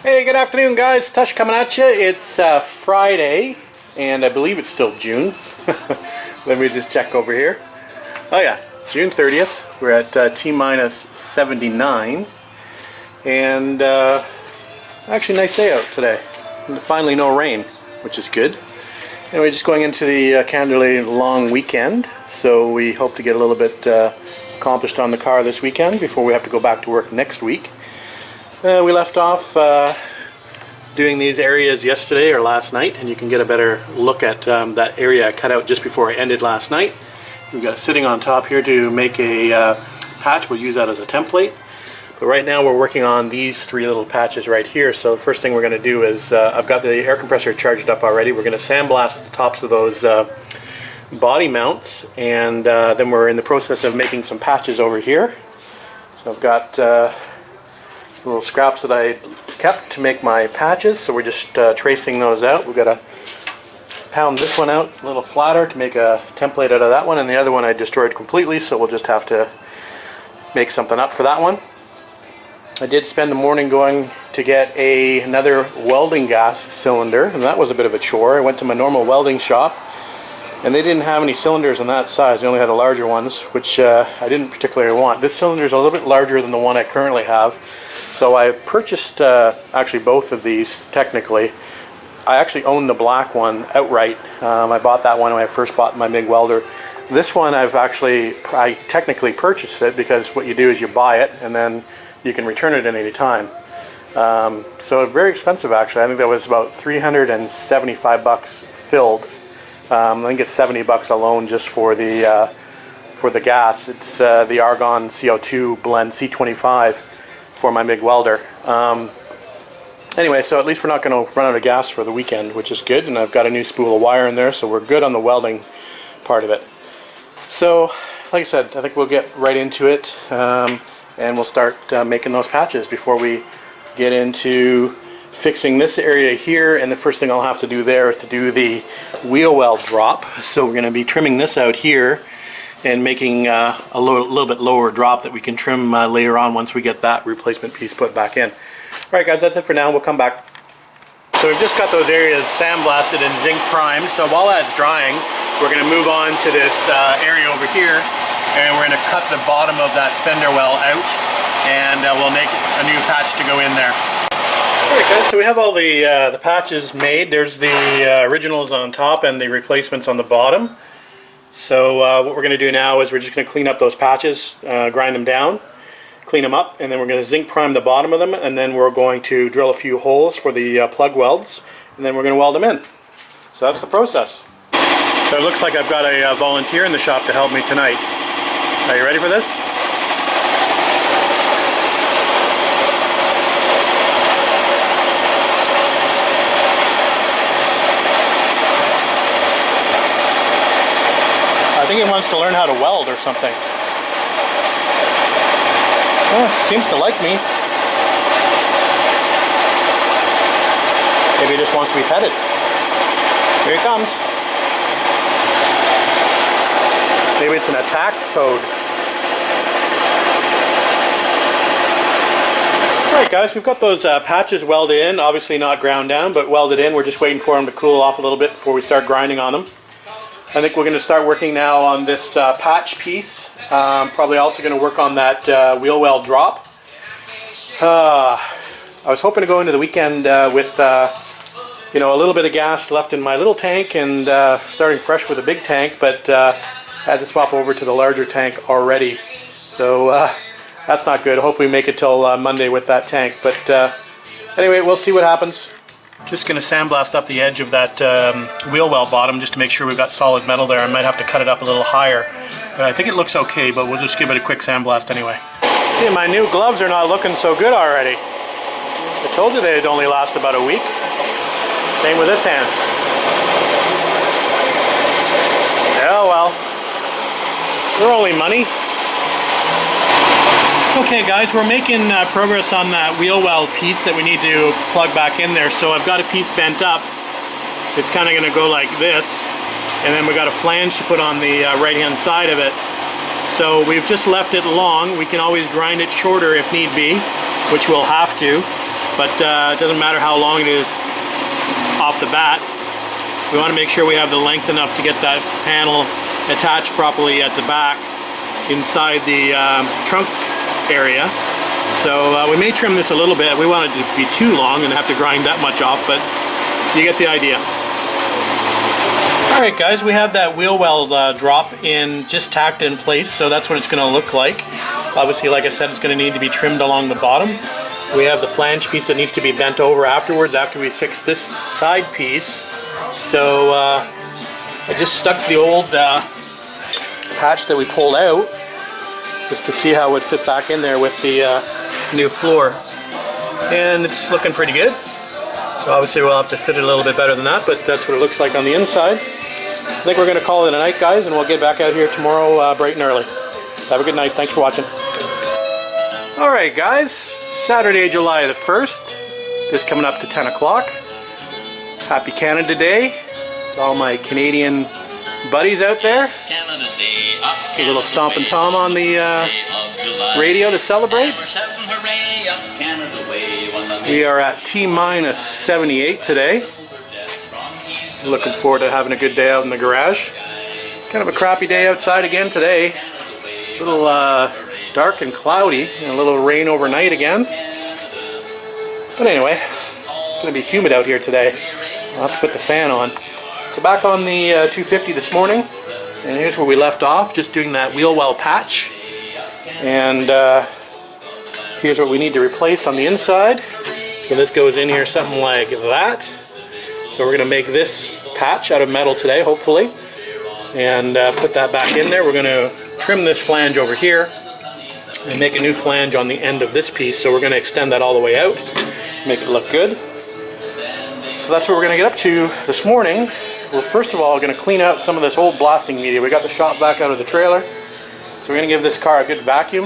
Hey, good afternoon, guys. Tush coming at you. It's Friday, and I believe it's still June. Let me just check over here. Oh yeah, June 30th. We're at T-minus 79, and actually nice day out today. And finally no rain, which is good. Anyway, just going into the Canterbury long weekend, so we hope to get a little bit accomplished on the car this weekend before we have to go back to work next week. We left off doing these areas yesterday or last night, and you can get a better look at that area I cut out just before I ended last night. We've got it sitting on top here to make a patch. We'll use that as a template. But right now we're working on these three little patches right here. So the first thing we're going to do is, I've got the air compressor charged up already. We're going to sandblast the tops of those body mounts, and then we're in the process of making some patches over here. So I've got little scraps that I kept to make my patches, so we're just tracing those out. We've got to pound this one out a little flatter to make a template out of that one, and the other one I destroyed completely, so we'll just have to make something up for that one. I did spend the morning going to get another welding gas cylinder, and that was a bit of a chore. I went to my normal welding shop, and they didn't have any cylinders in that size. They only had the larger ones, which I didn't particularly want. This cylinder is a little bit larger than the one I currently have. So I purchased actually both of these technically. I actually own the black one outright. I bought that one when I first bought my MIG welder. This one I technically purchased it because what you do is you buy it and then you can return it at any time. So very expensive actually. I think that was about 375 bucks filled. I think it's 70 bucks alone just for the gas. It's the Argon CO2 blend C25 for my MIG welder. Anyway, so at least we're not going to run out of gas for the weekend, which is good, and I've got a new spool of wire in there, so we're good on the welding part of it. So, like I said, I think we'll get right into it, and we'll start making those patches before we get into fixing this area here. And the first thing I'll have to do there is to do the wheel well drop. So we're going to be trimming this out here and making a little bit lower drop that we can trim later on once we get that replacement piece put back in. Alright guys, that's it for now. We'll come back. So we've just got those areas sandblasted and zinc primed. So while that's drying, we're going to move on to this area over here, and we're going to cut the bottom of that fender well out, and we'll make a new patch to go in there. Alright guys, so we have all the patches made. There's the originals on top and the replacements on the bottom. So what we're going to do now is we're just going to clean up those patches, grind them down, clean them up, and then we're going to zinc prime the bottom of them, and then we're going to drill a few holes for the plug welds, and then we're going to weld them in. So that's the process. So it looks like I've got a volunteer in the shop to help me tonight. Are you ready for this? I think he wants to learn how to weld or something. Oh, seems to like me. Maybe he just wants to be petted. Here he comes. Maybe it's an attack toad. Alright guys, we've got those patches welded in. Obviously not ground down, but welded in. We're just waiting for them to cool off a little bit before we start grinding on them. I think we're going to start working now on this patch piece. Probably also going to work on that wheel well drop. I was hoping to go into the weekend with you know, a little bit of gas left in my little tank and starting fresh with a big tank, but had to swap over to the larger tank already. So that's not good. Hopefully we make it till Monday with that tank. But anyway, we'll see what happens. Just going to sandblast up the edge of that wheel well bottom just to make sure we've got solid metal there. I might have to cut it up a little higher. But I think it looks okay, but we'll just give it a quick sandblast anyway. See, my new gloves are not looking so good already. I told you they'd only last about a week. Same with this hand. Oh well. They're only money. Okay guys, we're making progress on that wheel well piece that we need to plug back in there. So I've got a piece bent up. It's kind of going to go like this, and then we've got a flange to put on the right hand side of it. So we've just left it long. We can always grind it shorter if need be, which we'll have to. but it doesn't matter how long it is off the bat. We want to make sure we have the length enough to get that panel attached properly at the back inside the trunk area. So we may trim this a little bit. We want it to be too long and have to grind that much off, but you get the idea. Alright guys, we have that wheel well drop in, just tacked in place, so that's what it's going to look like. Obviously, like I said, it's going to need to be trimmed along the bottom. We have the flange piece that needs to be bent over afterwards after we fix this side piece. So I just stuck the old patch that we pulled out just to see how it would fit back in there with the new floor. And it's looking pretty good. So obviously we'll have to fit it a little bit better than that, but that's what it looks like on the inside. I think we're going to call it a night, guys, and we'll get back out here tomorrow bright and early. Have a good night. Thanks for watching. Alright guys, Saturday, July the 1st. Just coming up to 10 o'clock. Happy Canada Day to all my Canadian buddies out there. A little Stompin' Tom on the radio to celebrate. We are at T-minus 78 today. Looking forward to having a good day out in the garage. Kind of a crappy day outside again today. A little dark and cloudy and a little rain overnight again. But anyway, it's going to be humid out here today. I'll have to put the fan on. So back on the 250 this morning, and here's where we left off, just doing that wheel well patch. And here's what we need to replace on the inside. So this goes in here something like that. So we're going to make this patch out of metal today, hopefully, and put that back in there. We're going to trim this flange over here and make a new flange on the end of this piece. So we're going to extend that all the way out, make it look good. So that's what we're going to get up to this morning. Well, first of all, we're going to clean out some of this old blasting media. We got the shop vac out of the trailer, so we're going to give this car a good vacuum.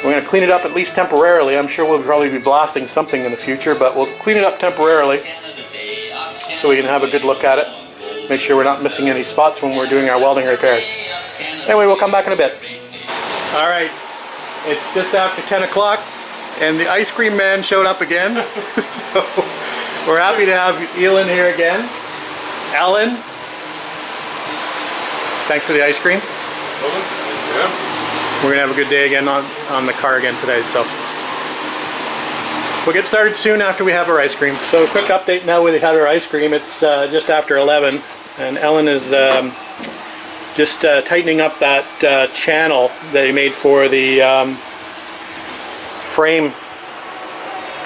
We're going to clean it up at least temporarily. I'm sure we'll probably be blasting something in the future, but we'll clean it up temporarily so we can have a good look at it. Make sure we're not missing any spots when we're doing our welding repairs. Anyway, we'll come back in a bit. Alright, it's just after 10 o'clock and the ice cream man showed up again. So we're happy to have Elin here again. Ellen, thanks for the ice cream. We're going to have a good day again on the car again today, so we'll get started soon after we have our ice cream. So a quick update now we've had our ice cream. It's just after 11 and Ellen is just tightening up that channel that he made for the frame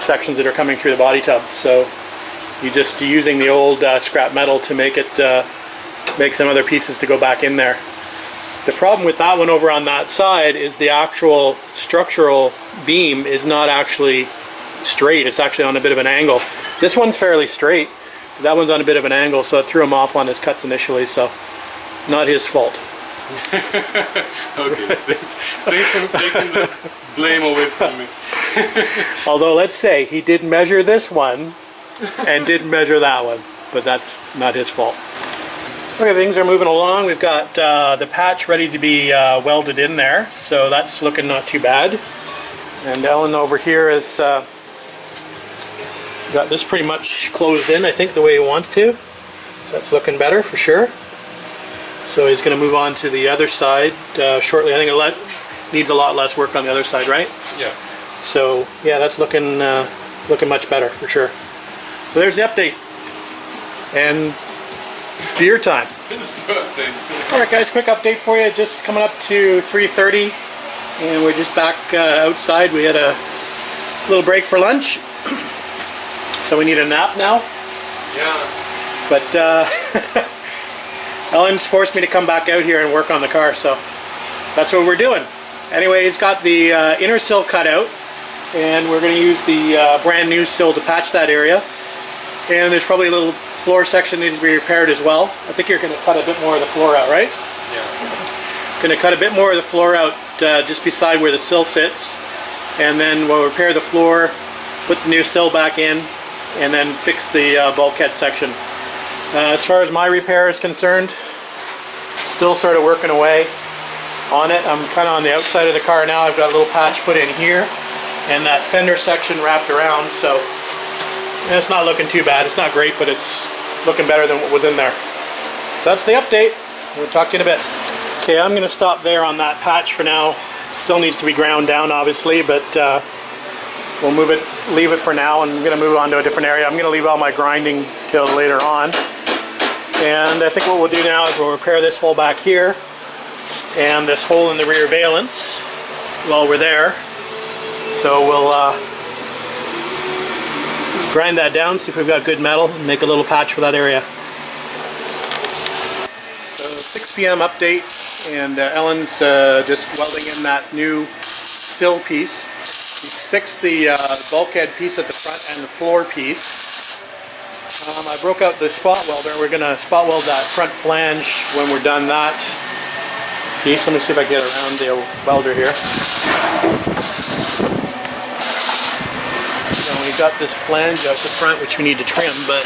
sections that are coming through the body tub. So you're just using the old scrap metal to make it make some other pieces to go back in there. The problem with that one over on that side is the actual structural beam is not actually straight. It's actually on a bit of an angle. This one's fairly straight. That one's on a bit of an angle, so it threw him off on his cuts initially, so not his fault. Okay, thanks for taking the blame away from me. Although, let's say, he did measure this one and did measure that one, but that's not his fault. Okay, things are moving along. We've got the patch ready to be welded in there, so that's looking not too bad. And Ellen over here has got this pretty much closed in, I think, the way he wants to. So that's looking better for sure. So he's going to move on to the other side shortly. I think it needs a lot less work on the other side, right? Yeah. So yeah, that's looking looking much better for sure. So there's the update. And beer time. Alright guys, quick update for you. Just coming up to 3:30 and we're just back outside. We had a little break for lunch. So we need a nap now. Yeah. But Ellen's forced me to come back out here and work on the car, so that's what we're doing. Anyway, he's got the inner sill cut out and we're going to use the brand new sill to patch that area. And there's probably a little floor section that needs to be repaired as well. I think you're going to cut a bit more of the floor out, right? Yeah. Going to cut a bit more of the floor out just beside where the sill sits. And then we'll repair the floor, put the new sill back in, and then fix the bulkhead section. As far as my repair is concerned, still sort of working away on it. I'm kind of on the outside of the car now. I've got a little patch put in here. and that fender section wrapped around, so it's not looking too bad. It's not great, but it's looking better than what was in there. So that's the update. We'll talk to you in a bit. Okay, I'm going to stop there on that patch for now. Still needs to be ground down, obviously, but we'll leave it for now, and I'm going to move on to a different area. I'm going to leave all my grinding till later on. And I think what we'll do now is we'll repair this hole back here and this hole in the rear valence while we're there. So we'll grind that down, see if we've got good metal, and make a little patch for that area. So 6 p.m. update, and Ellen's just welding in that new sill piece. He's fixed the bulkhead piece at the front and the floor piece. I broke out the spot welder. We're going to spot weld that front flange when we're done that piece. Let me see if I can get around the welder here. So we've got this flange out the front which we need to trim, but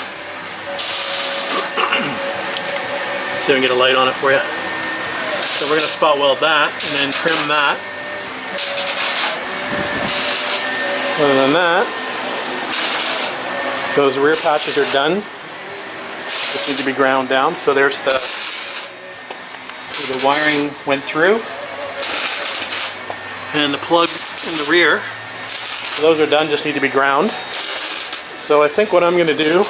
see if I can get a light on it for you. So we're going to spot weld that and then trim that. Other than that, those rear patches are done. Just need to be ground down. So there's the wiring went through, and the plug in the rear. So those are done. Just need to be ground. So I think what I'm going to do,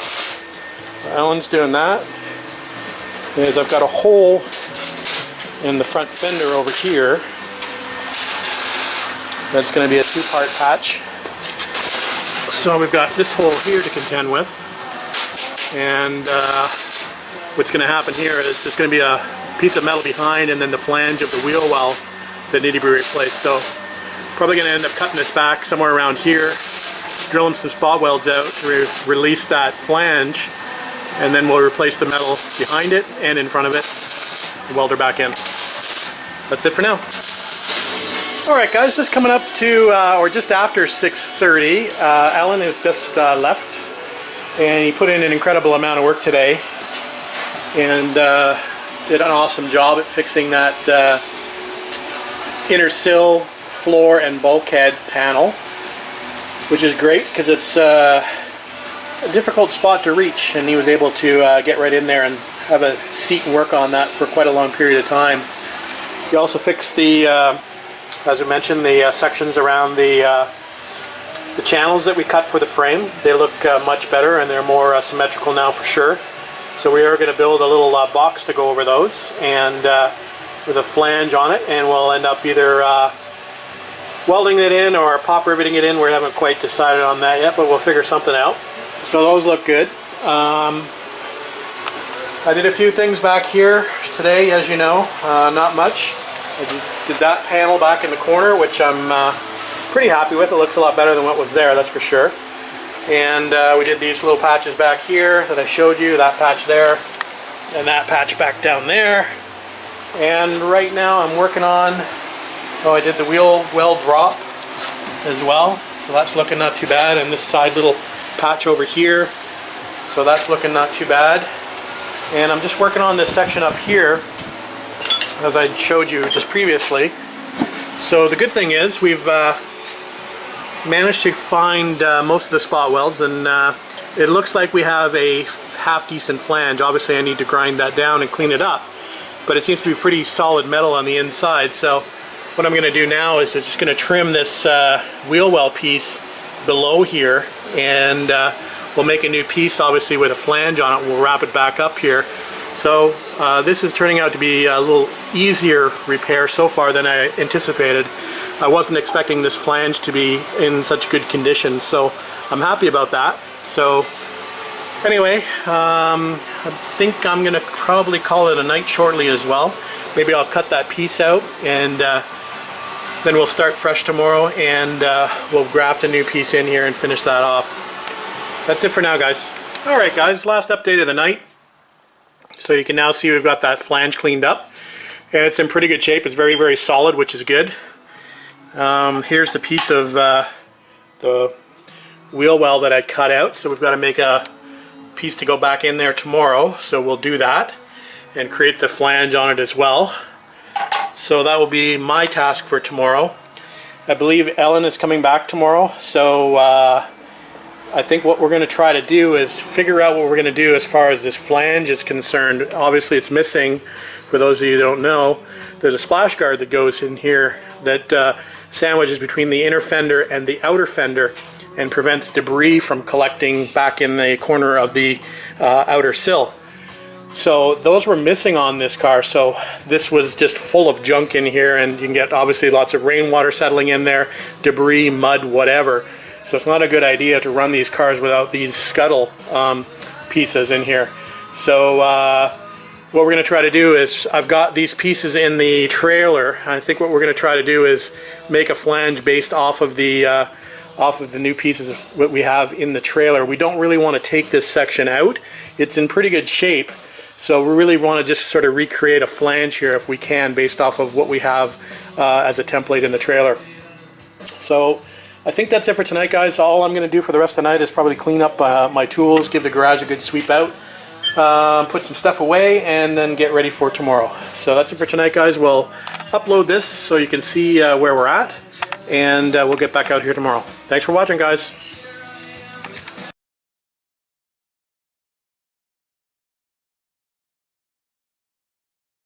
Alan's doing that, is I've got a hole in the front fender over here. That's going to be a 2-part patch. So we've got this hole here to contend with, and what's going to happen here is there's going to be a piece of metal behind and then the flange of the wheel well that need to be replaced. So probably going to end up cutting this back somewhere around here, drilling some spot welds out to release that flange, and then we'll replace the metal behind it and in front of it and weld her back in. That's it for now. Alright guys, just coming up to, or just after 6:30, Alan has just left, and he put in an incredible amount of work today, and did an awesome job at fixing that inner sill, floor, and bulkhead panel, which is great because it's a difficult spot to reach, and he was able to get right in there and have a seat and work on that for quite a long period of time. He also fixed the as I mentioned, the sections around the channels that we cut for the frame. They look much better, and they're more symmetrical now for sure. So we are going to build a little box to go over those, and with a flange on it, and we'll end up either welding it in or pop riveting it in. We haven't quite decided on that yet, but we'll figure something out. So those look good. I did a few things back here today, as you know, not much. I did that panel back in the corner, which I'm pretty happy with. It looks a lot better than what was there, that's for sure. And we did these little patches back here that I showed you, that patch there, and that patch back down there. And right now I'm working on, I did the wheel well drop as well, so that's looking not too bad. And this side little patch over here, so that's looking not too bad. And I'm just working on this section up here, as I showed you just previously. So the good thing is we've managed to find most of the spot welds, and it looks like we have a half decent flange. Obviously I need to grind that down and clean it up, but it seems to be pretty solid metal on the inside. So what I'm going to do now is just going to trim this wheel well piece below here, and we'll make a new piece obviously with a flange on it. We'll wrap it back up here. So this is turning out to be a little easier repair so far than I anticipated. I wasn't expecting this flange to be in such good condition, so I'm happy about that. So anyway, I think I'm going to probably call it a night shortly as well. Maybe I'll cut that piece out, and then we'll start fresh tomorrow, and we'll graft a new piece in here and finish that off. That's it for now, guys. Alright guys, last update of the night. So you can now see we've got that flange cleaned up, and it's in pretty good shape. It's very, very solid, which is good. Here's the piece of the wheel well that I cut out, so we've got to make a piece to go back in there tomorrow, so we'll do that and create the flange on it as well. So that will be my task for tomorrow. I believe Ellen is coming back tomorrow, so I think what we're going to try to do is figure out what we're going to do as far as this flange is concerned. Obviously it's missing. For those of you who don't know, there's a splash guard that goes in here that sandwiches between the inner fender and the outer fender and prevents debris from collecting back in the corner of the outer sill. So those were missing on this car, so this was just full of junk in here, and you can get obviously lots of rainwater settling in there, debris, mud, whatever. So it's not a good idea to run these cars without these scuttle pieces in here. So what we're going to try to do is, I've got these pieces in the trailer. I think what we're going to try to do is make a flange based off of the new pieces of what we have in the trailer. We don't really want to take this section out. It's in pretty good shape. So we really want to just sort of recreate a flange here if we can, based off of what we have as a template in the trailer. So I think that's it for tonight, guys. All I'm going to do for the rest of the night is probably clean up my tools, give the garage a good sweep out, put some stuff away, and then get ready for tomorrow. So that's it for tonight, guys. We'll upload this so you can see where we're at, and we'll get back out here tomorrow. Thanks for watching, guys.